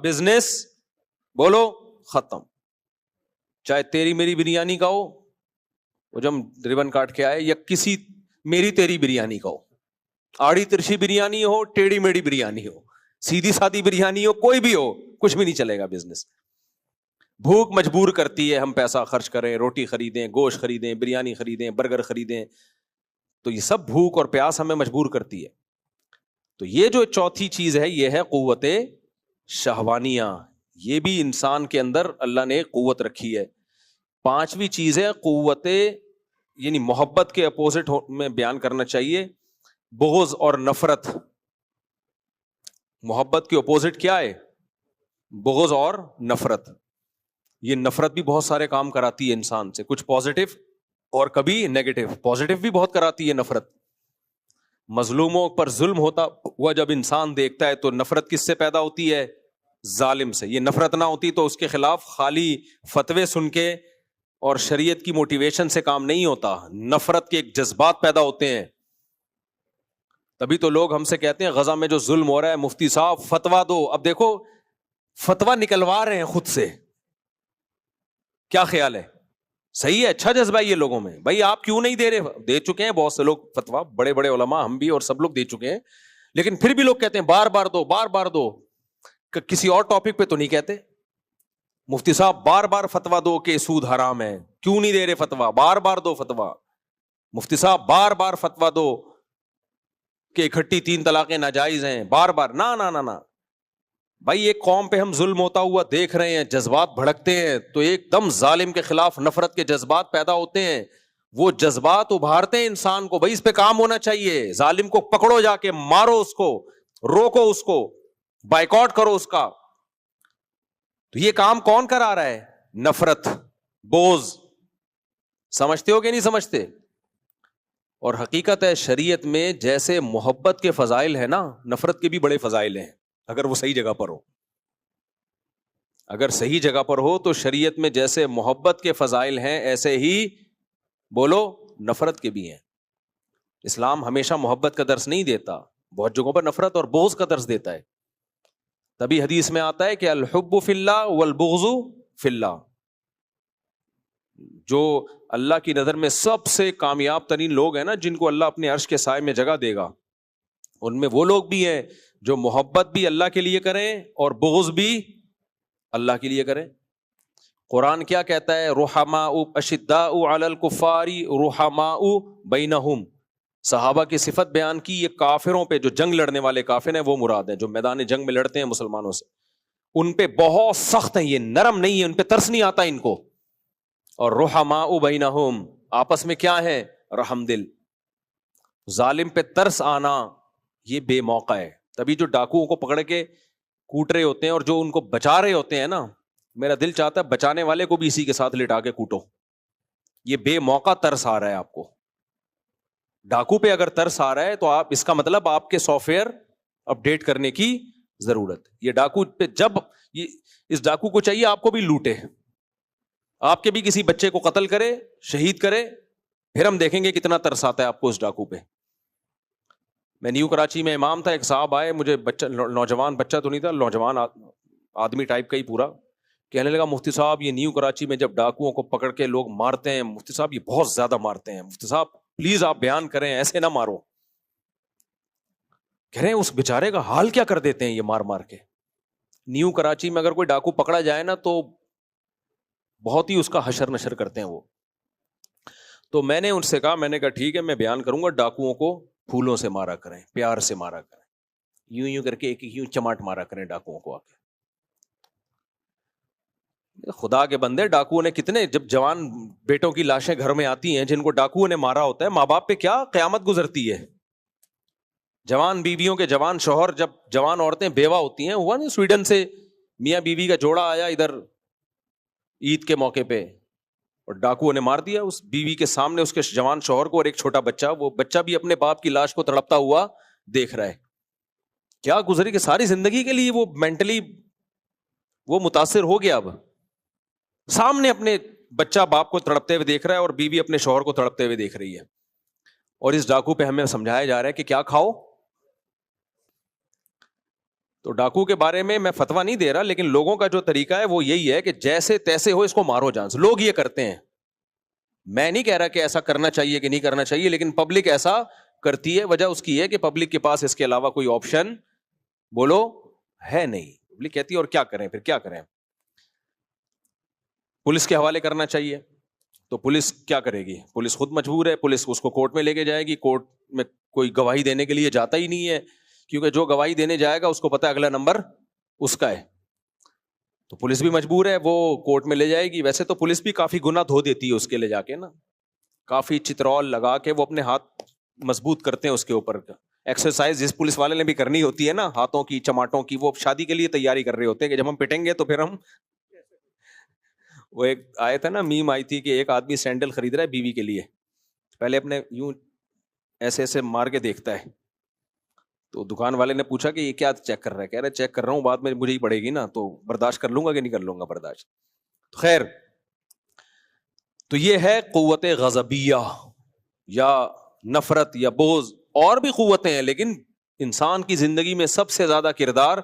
Business بولو ختم. چاہے تیری میری بریانی کا ہو, وہ جو ہم ربن کاٹ کے آئے, یا کسی میری تیری بریانی کا ہو, آڑی ترچھی بریانی ہو, ٹیڑھی میڑھی بریانی ہو, سیدھی سادی بریانی ہو, کوئی بھی ہو, کچھ بھی نہیں چلے گا بزنس. بھوک مجبور کرتی ہے ہم پیسہ خرچ کریں, روٹی خریدیں, گوشت خریدیں, بریانی خریدیں, برگر خریدیں, تو یہ سب بھوک اور پیاس ہمیں مجبور کرتی ہے. تو یہ جو چوتھی چیز ہے یہ ہے قوت شہوانیہ, یہ بھی انسان کے اندر اللہ نے قوت رکھی ہے. پانچویں چیز ہے قوت, یعنی محبت کے اپوزٹ میں بیان کرنا چاہیے, بغض اور نفرت. محبت کے اپوزٹ کیا ہے؟ بغض اور نفرت. یہ نفرت بھی بہت سارے کام کراتی ہے انسان سے, کچھ پازیٹو اور کبھی نیگیٹو. پازیٹو بھی بہت کراتی ہے نفرت. مظلوموں پر ظلم ہوتا ہوا جب انسان دیکھتا ہے تو نفرت کس سے پیدا ہوتی ہے؟ ظالم سے. یہ نفرت نہ ہوتی تو اس کے خلاف خالی فتوے سن کے اور شریعت کی موٹیویشن سے کام نہیں ہوتا. نفرت کے ایک جذبات پیدا ہوتے ہیں. تبھی تو لوگ ہم سے کہتے ہیں غزہ میں جو ظلم ہو رہا ہے مفتی صاحب فتوا دو. اب دیکھو فتوا نکلوا رہے ہیں خود سے, کیا خیال ہے؟ صحیح ہے, اچھا جذبہ ہے یہ لوگوں میں. بھائی آپ کیوں نہیں دے رہے؟ دے چکے ہیں بہت سے لوگ فتوا, بڑے بڑے علماء, ہم بھی اور سب لوگ دے چکے ہیں, لیکن پھر بھی لوگ کہتے ہیں بار بار دو, بار بار دو. کسی اور ٹاپک پہ تو نہیں کہتے مفتی صاحب بار بار فتوا دو کہ سود حرام ہے, کیوں نہیں دے رہے فتوا؟ بار بار دو فتوا. مفتی صاحب بار بار فتوا دو کہ اکٹھی 3 طلاقیں ناجائز ہیں, بار بار. نہ بھائی ایک قوم پہ ہم ظلم ہوتا ہوا دیکھ رہے ہیں, جذبات بھڑکتے ہیں تو ایک دم ظالم کے خلاف نفرت کے جذبات پیدا ہوتے ہیں. وہ جذبات ابھارتے ہیں انسان کو, بھائی اس پہ کام ہونا چاہیے. ظالم کو پکڑو, جا کے مارو اس کو, روکو اس کو, بائیکاٹ کرو اس کا. تو یہ کام کون کرا رہا ہے؟ نفرت, بغض. سمجھتے ہو کہ نہیں سمجھتے؟ اور حقیقت ہے شریعت میں جیسے محبت کے فضائل ہیں نا, نفرت کے بھی بڑے فضائل ہیں, اگر وہ صحیح جگہ پر ہو. اگر صحیح جگہ پر ہو تو شریعت میں جیسے محبت کے فضائل ہیں ایسے ہی بولو نفرت کے بھی ہیں. اسلام ہمیشہ محبت کا درس نہیں دیتا, بہت جگہوں پر نفرت اور بغض کا درس دیتا ہے. تبھی حدیث میں آتا ہے کہ الحب فی اللہ والبغض فی اللہ. جو اللہ کی نظر میں سب سے کامیاب ترین لوگ ہیں نا, جن کو اللہ اپنے عرش کے سائے میں جگہ دے گا, ان میں وہ لوگ بھی ہیں جو محبت بھی اللہ کے لیے کریں اور بغض بھی اللہ کے لیے کریں. قرآن کیا کہتا ہے؟ رحماء اشداء علی الکفار رحماء بینہم. صحابہ کی صفت بیان کی, یہ کافروں پہ, جو جنگ لڑنے والے کافر ہیں وہ مراد ہیں, جو میدان جنگ میں لڑتے ہیں مسلمانوں سے, ان پہ بہت سخت ہیں, یہ نرم نہیں ہے, ان پہ ترس نہیں آتا ان کو. اور رحماء بینہم, آپس میں کیا ہے؟ رحم دل. ظالم پہ ترس آنا یہ بے موقع ہے. تبھی جو ڈاکوؤں کو پکڑ کے کوٹ رہے ہوتے ہیں اور جو ان کو بچا رہے ہوتے ہیں نا, میرا دل چاہتا ہے بچانے والے کو بھی اسی کے ساتھ لٹا کے کوٹو. یہ بے موقع ترس آ رہا ہے آپ کو. ڈاکو پہ اگر ترس آ رہا ہے تو آپ, اس کا مطلب آپ کے سافٹ ویئر اپڈیٹ کرنے کی ضرورت. یہ ڈاکو پہ جب اس ڈاکو کو چاہیے آپ کو بھی لوٹے, آپ کے بھی کسی بچے کو قتل کرے, شہید کرے, پھر ہم دیکھیں گے کتنا ترس آتا ہے آپ کو اس ڈاکو پہ. میں نیو کراچی میں امام تھا, ایک صاحب آئے, مجھے بچہ, نوجوان بچہ تو نہیں تھا, نوجوان آدمی ٹائپ کا ہی پورا, کہنے لگا مفتی صاحب یہ نیو کراچی میں جب ڈاکوؤں کو پکڑ کے لوگ مارتے ہیں, مفتی صاحب یہ بہت زیادہ مارتے ہیں, مفتی صاحب پلیز آپ بیان کریں, ایسے نہ مارو. کہہ رہے ہیں اس بیچارے کا حال کیا کر دیتے ہیں یہ مار مار کے. نیو کراچی میں اگر کوئی ڈاکو پکڑا جائے نا تو بہت ہی اس کا حشر نشر کرتے ہیں وہ. تو میں نے ان سے کہا, میں نے کہا ٹھیک ہے میں بیان کروں گا, ڈاکوؤں کو پھولوں سے مارا کریں, پیار سے مارا کریں, یوں کر کے ایک یوں چماٹ مارا کریں ڈاکوؤں کو آ کے. خدا کے بندے, ڈاکوؤں نے کتنے, جب جوان بیٹوں کی لاشیں گھر میں آتی ہیں جن کو ڈاکوؤں نے مارا ہوتا ہے, ماں باپ پہ کیا قیامت گزرتی ہے. جوان بیویوں کے جوان شوہر, جب جوان عورتیں بیوہ ہوتی ہیں, ہوا نہیں سویڈن سے میاں بیوی کا جوڑا آیا ادھر عید کے موقع پہ, اور ڈاکوؤں نے مار دیا اس بیوی کے سامنے اس کے جوان شوہر کو, اور ایک چھوٹا بچہ, وہ بچہ بھی اپنے باپ کی لاش کو تڑپتا ہوا دیکھ رہا ہے. کیا گزری کہ ساری زندگی کے لیے وہ مینٹلی وہ متاثر ہو گیا. اب سامنے اپنے بچہ باپ کو تڑپتے ہوئے دیکھ رہا ہے اور بیوی اپنے شوہر کو تڑپتے ہوئے دیکھ رہی ہے. اور اس ڈاکو پہ ہمیں سمجھایا جا رہا ہے کہ کیا کھاؤ. تو ڈاکو کے بارے میں فتویٰ نہیں دے رہا, لیکن لوگوں کا جو طریقہ ہے وہ یہی ہے کہ جیسے تیسے ہو اس کو مارو جان سے. لوگ یہ کرتے ہیں, میں نہیں کہہ رہا کہ ایسا کرنا چاہیے کہ نہیں کرنا چاہیے, لیکن پبلک ایسا کرتی ہے. وجہ اس کی ہے کہ پبلک کے پاس اس کے علاوہ کوئی آپشن بولو ہے نہیں. پبلک کہتی ہے اور کیا کریں, پھر کیا کریں, پولیس کے حوالے کرنا چاہیے. تو پولیس کیا کرے گی؟ پولیس خود مجبور ہے, پولیس اس کو کورٹ میں لے کے جائے گی. کورٹ میں کوئی گواہی دینے کے لیے جاتا ہی نہیں ہے, کیونکہ جو گواہی دینے جائے گا اس کو پتا ہے اگلا نمبر اس کا ہے. تو پولیس بھی مجبور ہے, وہ کورٹ میں لے جائے گی. ویسے تو پولیس بھی کافی گنا دھو دیتی ہے اس کے لے جا کے نا, کافی چترول لگا کے وہ اپنے ہاتھ مضبوط کرتے ہیں اس کے اوپر. ایکسرسائز جس پولیس والے نے بھی کرنی ہوتی ہے نا, ہاتھوں کی چماٹوں کی, وہ شادی کے لیے تیاری کر رہے ہوتے ہیں کہ جب ہم پٹیں گے تو پھر ہم. وہ ایک آئے تھا نا, میم آئی تھی کہ ایک آدمی سینڈل خرید رہا ہے بیوی کے لیے, پہلے اپنے یوں ایسے ایسے مار کے دیکھتا ہے. تو دکان والے نے پوچھا کہ یہ کیا چیک کر رہا ہے؟ کہہ رہا ہے چیک کر رہا ہوں, بعد میں مجھے ہی پڑے گی نا, تو برداشت کر لوں گا کہ نہیں کر لوں گا برداشت. خیر, تو یہ ہے قوت غضبیہ یا نفرت یا بغض. اور بھی قوتیں ہیں, لیکن انسان کی زندگی میں سب سے زیادہ کردار